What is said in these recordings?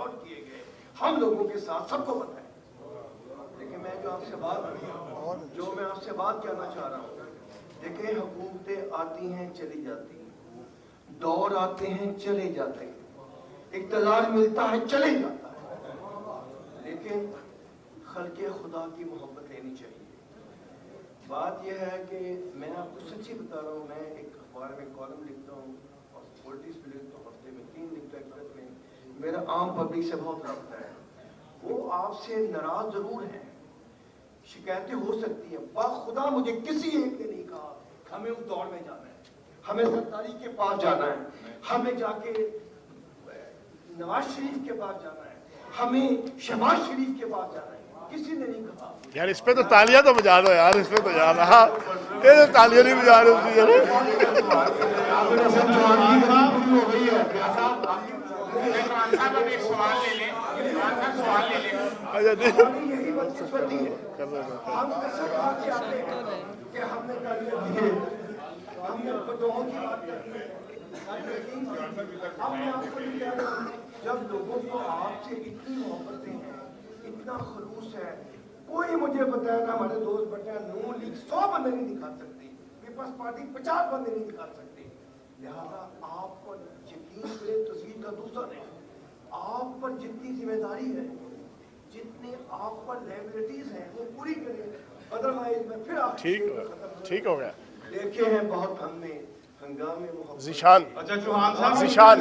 Record किए गए हम लोगों के साथ, सबको पता है। देखिए मैं मैं आपसे बात कहना चाह रहा हूँ, देखिए हुकूमतें आती हैं चली जाती हैं, दौर आते हैं चले जाते हैं, इक़्तिदार मिलता है चले जाता है, लेकिन खल्क़े खुदा की मोहब्बत लेनी चाहिए। बात यह है कि मैं आपको सच्ची बता रहा हूँ, मैं एक अखबार में कॉलम लिखता हूँ और पॉलिटिक्स भी लिखता हूँ, हफ्ते में 3 लिखता हूँ, में मेरा आम पब्लिक से बहुत रब्ता है। वो आपसे नाराज जरूर हैं, शिकायतें हो सकती हैं, बाखुदा मुझे किसी एक ने नहीं कहा हमें उस दौड़ में जाना है, हमें सरदारी के पास जाना है, हमें जाके नवाज शरीफ के पास जाना है, हमें शहबाज शरीफ के पास जाना है, किसी ने नहीं कहा। यार इस पे तो तालियां तो बजा दो यार, इस पे तो जाना। हाँ ये तो तालियां नहीं बजा रहे उसकी जरूर। अच्छा नहीं जब लोगों को आपसे इतनी मोहब्बतें हैं, इतना खलूस है, कोई मुझे बताया ना, हमारे दोस्त बेटा नून लीग 100 बंदे नहीं निकाल सकती, पीपल्स पार्टी 50 बंदे नहीं निकाल सकती। लिहाजा आप पर यकीन करे, तस्वीर का दूसरा नहीं, आप पर जितनी जिम्मेदारी है, जितने आप पर लायबिलिटीज हैं, वो पूरी करें, अदरवाइज मैं फिर आप ठीक हो गया। देखे हैं बहुत हमने हंगामे मोहब्बत। ज़ीशान, अच्छा चौहान साहब, ज़ीशान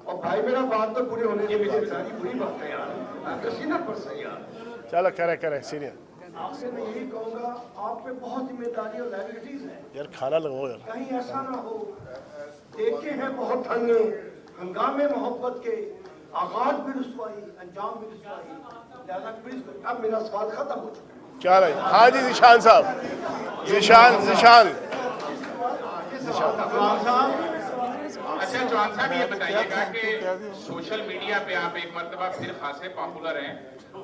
और भाई मेरा बात तो पूरे होने की बेचारी बुरी बात है यार, सीनियर पर्सन यार। चलो करे सीनियर। आपसे मैं यही कहूँगा, आप पे बहुत जिम्मेदारी और लायबिलिटीज है यार खाना लगाओ यार, कहीं ऐसा ना हो। देखे हैं बहुत हंगामे मोहब्बत के, आगाज भी रुसवाई, अंजाम भी रुसवाई। अब मेरा सवाल खत्म हो चुका है। क्या रही? हाँ जी ज़ीशान साहब, ज़ीशान अच्छा चौहान साहब ये बताइएगा कि सोशल मीडिया पे आप एक मरतबा फिर खासे पॉपुलर हैं,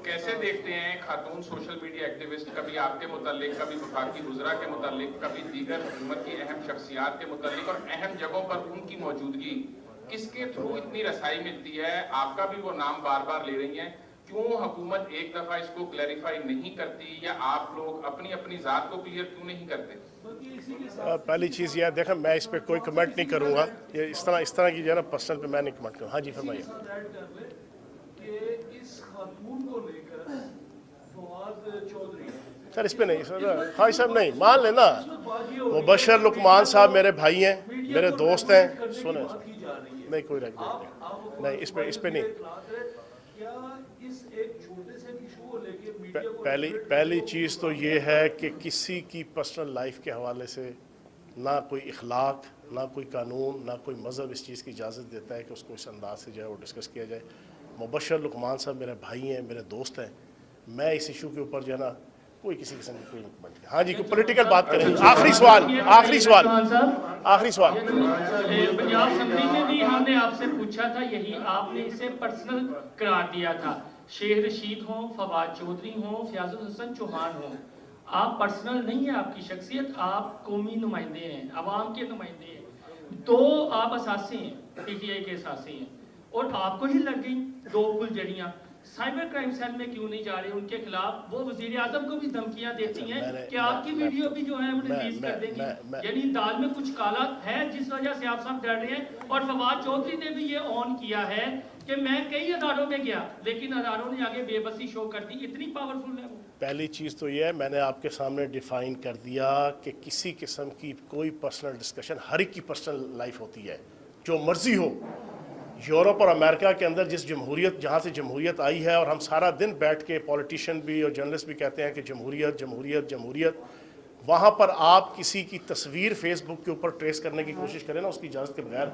कैसे देखते हैं खातून सोशल मीडिया एक्टिविस्ट, कभी आपके मुतालिक, कभी वफाकी वज़रा के मुतालिक, कभी दीगर हुकूमत की अहम शख्सियात के मुतालिक, और अहम जगहों पर उनकी मौजूदगी किसके थ्रू इतनी रसाई मिलती है? आपका भी वो नाम बार बार ले रही हैं, क्यों हुकूमत एक दफा इसको क्लैरिफाई नहीं करती, या आप लोग अपनी अपनी जात को क्लियर क्यों नहीं करते? पहली चीज़ यह देखा, मैं इस पर कोई कमेंट नहीं करूँगा, ये इस तरह की जो है ना पर्सनल पे मैं नहीं कमेंट करूँ। हाँ जी फरमाइए। सर इस पे नहीं सर, हाँ साहब नहीं मान लेना, मुबशर लुकमान साहब मेरे भाई हैं, मेरे दोस्त हैं, सुने नहीं कोई रख नहीं, इस पे नहीं। पहली चीज़ तो ये है कि किसी की पर्सनल लाइफ के हवाले से ना कोई इखलाक, ना कोई कानून, ना कोई मज़हब इस चीज़ की इजाज़त देता है कि उसको इस अंदाज से जो है वो डिस्कस किया जाए। मुबशर लुकमान साहब मेरे भाई हैं, मेरे दोस्त हैं, मैं इस इशू के ऊपर जो है ना कोई किसी किस्म की कोई कमेंट। हाँ जी कोई पॉलिटिकल बात करें। आखिरी सवाल पंजाब असम्बली में भी हमने आपसे पूछा था यही, आपने इसे पर्सनल करार दिया था। शेख रशीद हो, फवाद चौधरी हो, फयाजुल हसन चौहान हो, आप पर्सनल नहीं है आपकी शख्सियत, आप कौमी नुमाइंदे हैं, आवाम के नुमाइंदे हैं, तो आप असासे हैं, पीटीआई के असासे हैं, और आपको ही लग गई 2 फुलझड़ियाँ। साइबर क्राइम सेल में क्यों नहीं जा रहे उनके खिलाफ? वो वजीर आजम को भी धमकियां देती हैं कि आपकी वीडियो भी जो है वो रिलीज कर देंगे, यानी दाल में कुछ काला है जिस वजह से आप सब डर रहे हैं। और फवाद चौधरी ने भी ये ऑन किया है कि मैं कई अदारों में गया लेकिन अदारों ने आगे बेबसी शो कर दी, इतनी पावरफुल है वो। पहली चीज़ तो ये है, मैंने आपके सामने डिफ़ाइन कर दिया कि किसी किस्म की कोई पर्सनल डिस्कशन, हर एक की पर्सनल लाइफ होती है, जो मर्जी हो। यूरोप और अमेरिका के अंदर जिस जमहूरियत, जहाँ से जमहूरियत आई है, और हम सारा दिन बैठ के पॉलिटिशियन भी और जर्नलिस्ट भी कहते हैं कि जमहूरियत जमहूरियत जमहूरियत, वहाँ पर आप किसी की तस्वीर फेसबुक के ऊपर ट्रेस करने की कोशिश करें ना उसकी इजाज़त के बगैर,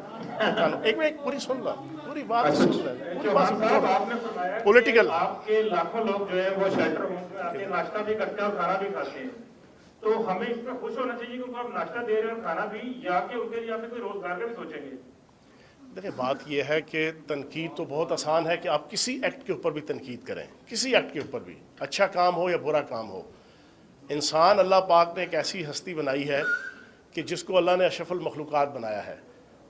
एक पूरी सुन ला, पूरी बात सुन लें, पॉलिटिकल। आपके लाखों लोग जो है वो शेल्टर होम में आके नाश्ता भी करते हैं और खाना भी खाते हैं, तो हमें इस पर खुश होना चाहिए कि उनको आप नाश्ता दे रहे हैं और खाना भी, या कि उनके लिए आपने कोई रोजगार का भी सोचेंगे? देखिए बात यह है कि तनकीद तो बहुत आसान है कि आप किसी एक्ट के ऊपर भी तनकीद करें, किसी एक्ट के ऊपर भी, अच्छा काम हो या बुरा काम हो। इंसान अल्लाह पाक ने एक ऐसी हस्ती बनाई है कि जिसको अल्लाह ने अशरफुल मखलूक़ात बनाया है।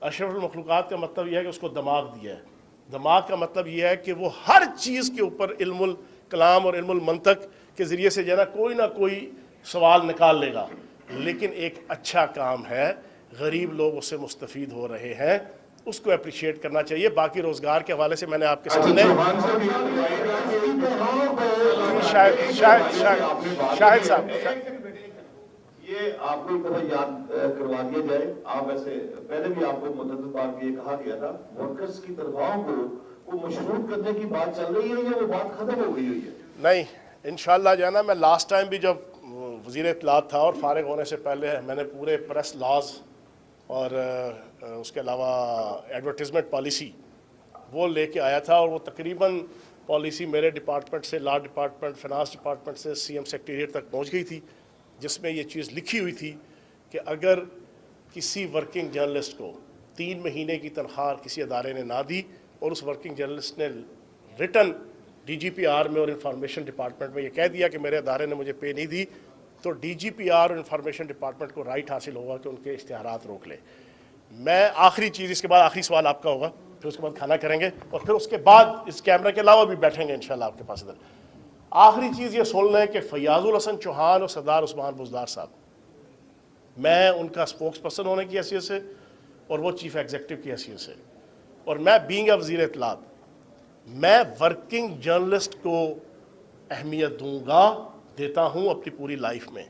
اشرف المخلوقات کا مطلب یہ ہے کہ اس کو دماغ دیا ہے. دماغ کا مطلب یہ ہے کہ وہ ہر چیز کے اوپر علم الکلام اور علم المنطق کے ذریعے سے جو ہے نا کوئی سوال نکال لے گا. لیکن ایک اچھا کام ہے, غریب لوگ اس سے مستفید ہو رہے ہیں, اس کو اپریشیٹ کرنا چاہیے. باقی روزگار کے حوالے سے میں نے آپ کے سامنے شاہد صاحب, یہ آپ کو ایک دفعہ یاد کروا دیا جائے. آپ ویسے پہلے بھی آپ کو متعدد بار یہ کہا گیا تھا, ورکرز کی تنخواہوں کو مشروط کرنے کی بات چل رہی ہے یا وہ بات ختم ہو گئی ہوئی ہے؟ نہیں, انشاءاللہ جو ہے نا, میں لاسٹ ٹائم بھی جب وزیر اطلاعات تھا اور فارغ ہونے سے پہلے میں نے پورے پریس لاز اور اس کے علاوہ ایڈورٹیزمنٹ پالیسی وہ لے کے آیا تھا, اور وہ تقریباً پالیسی میرے ڈپارٹمنٹ سے, لا ڈپارٹمنٹ, فنانس ڈپارٹمنٹ سے سی ایم سیکریٹریٹ تک پہنچ گئی تھی, جس میں یہ چیز لکھی ہوئی تھی کہ اگر کسی ورکنگ جرنلسٹ کو 3 مہینے کی تنخواہ کسی ادارے نے نہ دی اور اس ورکنگ جرنلسٹ نے ریٹن ڈی جی پی آر میں اور انفارمیشن ڈپارٹمنٹ میں یہ کہہ دیا کہ میرے ادارے نے مجھے پے نہیں دی, تو ڈی جی پی آر اور انفارمیشن ڈپارٹمنٹ کو رائٹ حاصل ہوگا کہ ان کے اشتہارات روک لے. میں آخری چیز, اس کے بعد آخری سوال آپ کا ہوگا, پھر اس کے بعد کھانا کریں گے, اور پھر اس کے بعد اس کیمرہ کے علاوہ بھی بیٹھیں گے انشاءاللہ آپ کے پاس ادھر. آخری چیز یہ سن لیں کہ فیاض الحسن چوہان اور سردار عثمان بزدار صاحب, میں ان کا اسپوکس پرسن ہونے کی حیثیت سے اور وہ چیف ایگزیکٹو کی حیثیت سے, اور میں بینگ اے وزیر اطلاعات, میں ورکنگ جرنلسٹ کو اہمیت دوں گا, دیتا ہوں اپنی پوری لائف میں.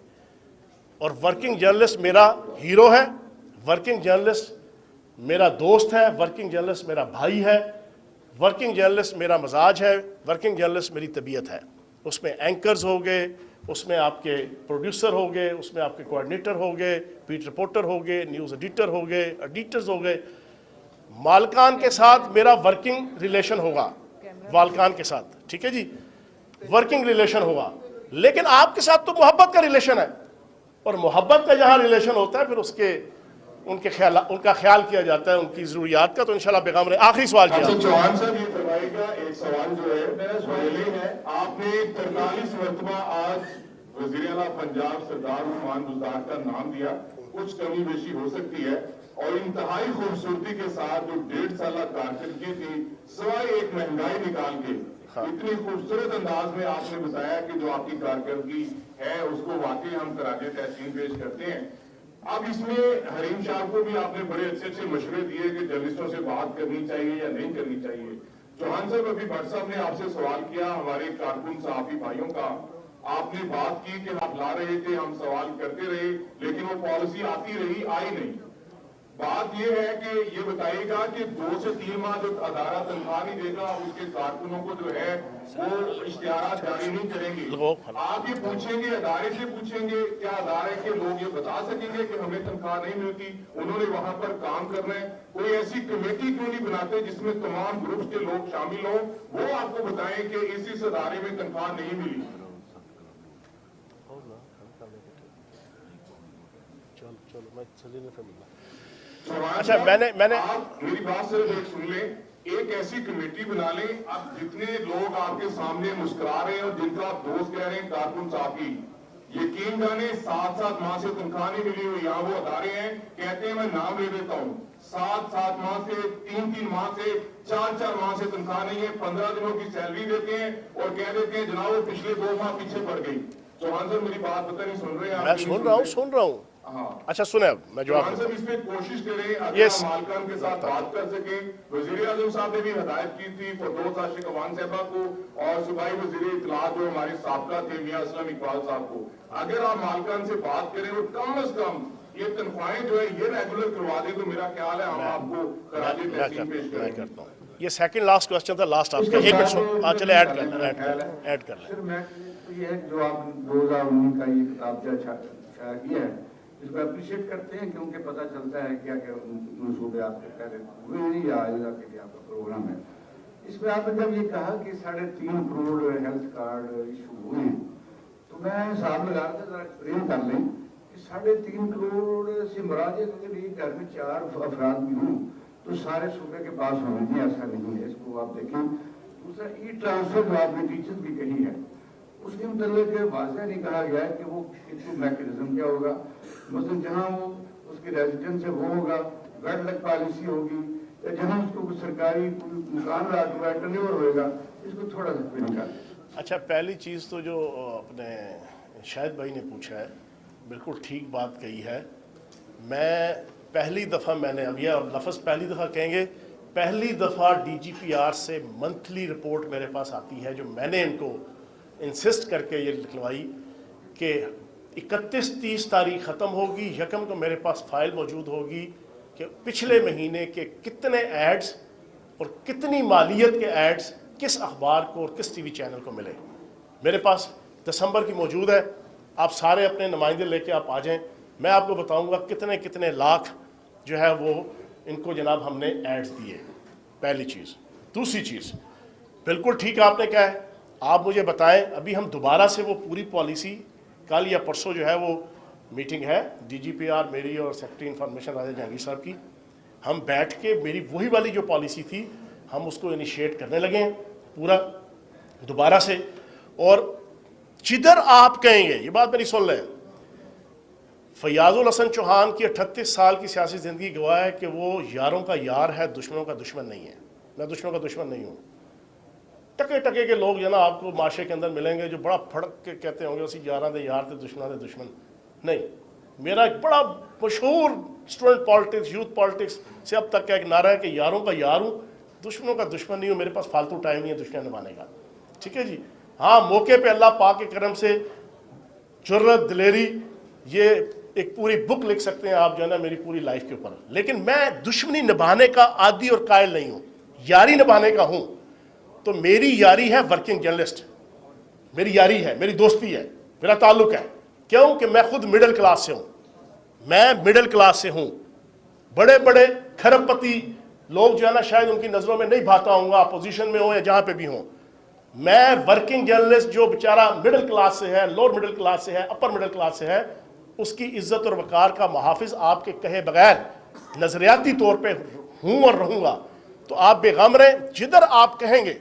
اور ورکنگ جرنلسٹ میرا ہیرو ہے, ورکنگ جرنلسٹ میرا دوست ہے, ورکنگ جرنلسٹ میرا بھائی ہے, ورکنگ جرنلسٹ میرا مزاج ہے, ورکنگ جرنلسٹ میری طبیعت ہے. اس میں اینکرز ہو گئے, اس میں آپ کے پروڈیوسر ہو گئے, اس میں آپ کے کوآرڈینیٹر ہو گئے, بیٹ رپورٹر ہو گئے, نیوز ایڈیٹر ہو گئے, ایڈیٹرز ہو گئے. مالکان کے ساتھ میرا ورکنگ ریلیشن ہوگا, مالکان کے ساتھ, ٹھیک ہے جی, ورکنگ ریلیشن ہوگا. لیکن آپ کے ساتھ تو محبت کا ریلیشن ہے, اور محبت کا جہاں ریلیشن ہوتا ہے پھر ان کا خیال کیا جاتا ہے, ان کی ضروریات کا. تو انشاءاللہ پیغام رہے. آخری سوال کیا چوہان صاحب یہ فرمائے گا, ایک سوال جو ہے میرا سوال یہ ہے, آپ نے 43 مرتبہ آج وزیر اعلیٰ پنجاب سردار عثمان بزدار کا نام دیا, کچھ کمی بیشی ہو سکتی ہے, اور انتہائی خوبصورتی کے ساتھ جو 1.5 سالہ کارکردگی تھی, سوائے ایک مہنگائی نکال کے, اتنی خوبصورت انداز میں آپ نے بتایا کہ جو آپ کی کارکردگی ہے اس کو واقعی ہم خراج تحسین پیش کرتے ہیں. اب اس میں حریم شاہ کو بھی آپ نے بڑے اچھے مشورے دیے کہ جرنلسٹوں سے بات کرنی چاہیے یا نہیں کرنی چاہیے. چوہان صاحب, ابھی بھٹ صاحب نے آپ سے سوال کیا ہمارے کارکن صحافی بھائیوں کا, آپ نے بات کی کہ آپ لا رہے تھے, ہم سوال کرتے رہے, لیکن وہ پالیسی آتی رہی, آئی نہیں. بات یہ ہے کہ یہ بتائیے گا کہ 2 سے 3 ماہ جو ادارہ تنخواہ نہیں دے گا, اس کے کارکنوں کو جو ہے وہ اشتہارات جاری نہیں کریں گے. آپ یہ پوچھیں گے, ادارے سے پوچھیں گے, کیا ادارے کے لوگ یہ بتا سکیں گے کہ ہمیں تنخواہ نہیں ملتی, انہوں نے وہاں پر کام کرنا ہے, کوئی ایسی کمیٹی کیوں نہیں بناتے جس میں تمام گروپس کے لوگ شامل ہوں, وہ آپ کو بتائیں کہ اس ادارے میں تنخواہ نہیں ملی. اچھا, میں نے میری بات صرف ایک سن لیں, ایک ایسی کمیٹی بنا لیں. اب جتنے لوگ آپ کے سامنے مسکرا رہے ہیں اور جن کا آپ دوست کہہ رہے ہیں کارکن صحافی, یقین جانے 7 ماہ سے تنخواہ نہیں ملی ہوئی. یہاں وہ ادارے ہیں, کہتے ہیں میں نام لے دیتا ہوں, 7 ماہ سے, 3 ماہ سے, 4 ماہ سے تنخواہ نہیں ہے, 15 دنوں کی سیلری دیتے ہیں اور کہہ دیتے ہیں جناب وہ پچھلے 2 ماہ پیچھے پڑ گئی. چوہان صاحب میری بات پتہ نہیں سن رہے ہیں, میں سن رہا ہوں. اچھا سنیں, میں جواب دیتا ہوں. اس پہ کوشش کریں اگر مالکان کے ساتھ بات کر سکیں. وزیر اعظم صاحب نے بھی ہدایت کی تھی فردوس عاشق عوان صاحبہ کو, اور صوبائی وزیر اطلاعات جو ہمارے سابقہ تھے میاں اسلم اقبال صاحب کو, اگر آپ مالکان سے بات کریں اور کم از کم یہ تنخواہیں جو ہے یہ ریگولر کروا دیں, تو میرا خیال ہے ہم آپ کو خراج تحسین پیش کریں گے. یہ سیکنڈ لاسٹ کوسچن تھا, لاسٹ آپ کا, ایک منٹ چلے ایڈ کر لیں. سر میں یہ ہے جو آپ 2019 کا یہ کتاب شائع کیا ہے, اس کو اپریشیٹ کرتے ہیں کیونکہ پتہ چلتا ہے کیا کیا منصوبے آپ کے پہلے ہوئے ہیں یا آئندہ کے لیے آپ کا پروگرام ہے. اس میں آپ نے جب یہ کہا کہ 3.5 کروڑ ہیلتھ کارڈ ایشو ہوئے ہیں, تو میں حساب لگا رہا تھا, ذرا ایکسپلین کر لیں کہ 3.5 کروڑ سے مراد ہے کہ اگر گھر میں 4 افراد بھی ہوں تو سارے صوبے کے پاس ہونے کی ایسا نہیں ہے, اس کو آپ دیکھیں. دوسرا ای ٹرانسفر جو آپ نے ٹیچر کی کہی ہے, اس کے متعلق واضح نہیں کہا گیا ہے کہ وہ میکینزم کیا ہوگا. مثلا جہاں وہ اس کے ریزیڈنس ہے وہ ہوگا, गढ़ लग पॉलिसी होगी या जहाँ उसको कोई सरकारी मकान रात हुआ टर्नओवर होएगा, इसको थोड़ा सा पे निकालें। अच्छा, पहली चीज़ तो जो अपने शाहिद भाई ने पूछा है, बिल्कुल ठीक बात कही है। मैं पहली दफ़ा मैंने अब यह लफ्ज़ पहली दफ़ा कहेंगे, पहली दफ़ा DGPR से मंथली रिपोर्ट मेरे पास आती है, जो मैंने इनको इंसिस्ट करके ये लिखवाई कि 31-30 तारीख ख़त्म होगी, यकम को मेरे पास फ़ाइल मौजूद होगी कि पिछले महीने के कितने एड्स और कितनी मालियत के एड्स किस अखबार को और किस TV चैनल को मिले। मेरे पास दिसंबर की मौजूद है, आप सारे अपने नुमाइंदे लेके आप आ जाएं, मैं आपको बताऊंगा कितने कितने लाख जो है वो इनको जनाब हमने एड्स दिए। पहली चीज़। दूसरी चीज़, बिल्कुल ठीक आपने कहा है, आप मुझे बताएं, अभी हम दोबारा से वो पूरी पॉलिसी, कल या परसों जो है वो मीटिंग है DGPR मेरी और सेक्रेटरी इंफॉर्मेशन राजा जहांगीर साहब की, हम बैठ के मेरी वही वाली जो पॉलिसी थी हम उसको इनिशिएट करने लगे हैं पूरा दोबारा से। और जिधर आप कहेंगे, ये बात मेरी सुन लें, फयाजुल हसन चौहान की 38 साल की सियासी ज़िंदगी गवाह है कि वो यारों का यार है, दुश्मनों का दुश्मन नहीं है। मैं दुश्मनों का दुश्मन नहीं हूँ। टके टके के लोग जो ना आपको माशरे के अंदर मिलेंगे जो बड़ा फड़क के कहते होंगे उसी यारां दे यार थे दुश्मनां दे दुश्मन नहीं। मेरा एक बड़ा मशहूर स्टूडेंट पॉलिटिक्स, यूथ पॉलिटिक्स से अब तक का एक नारा है कि यारों का यार हूँ, दुश्मनों का दुश्मन नहीं हूँ। मेरे पास फालतू टाइम नहीं है दुश्मन निभाने का, ठीक है जी। हाँ, मौके पे अल्लाह पाक के करम से जुर्रत, दिलेरी, ये एक पूरी बुक लिख सकते हैं आप जो है ना मेरी पूरी लाइफ के ऊपर, लेकिन मैं दुश्मनी निभाने का आदी और कायल नहीं हूँ, यारी निभाने का हूँ। तो मेरी यारी है वर्किंग जर्नलिस्ट, मेरी यारी है, मेरी दोस्ती है, मेरा ताल्लुक है। क्यों कि मैं खुद मिडिल क्लास से हूँ, मैं मिडिल क्लास से हूँ। बड़े बड़े खरबपति लोग जो है ना शायद उनकी नज़रों में नहीं भाता हूँगा, अपोजिशन में हो या जहाँ पे भी हों। मैं वर्किंग जर्नलिस्ट जो बेचारा मिडिल क्लास से है, लोअर मिडिल क्लास से है, अपर मिडिल क्लास से है, उसकी इज्जत और वकार का मुहाफिज आपके कहे बगैर नजरियाती तौर पे हूँ और रहूँगा। तो आप बेगम रहें, जिधर आप कहेंगे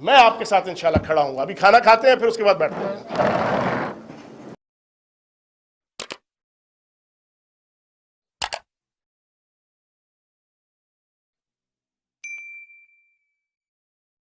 मैं आपके साथ इंशाल्लाह खड़ा हूँ। अभी खाना खाते हैं, फिर उसके बाद बैठते हैं।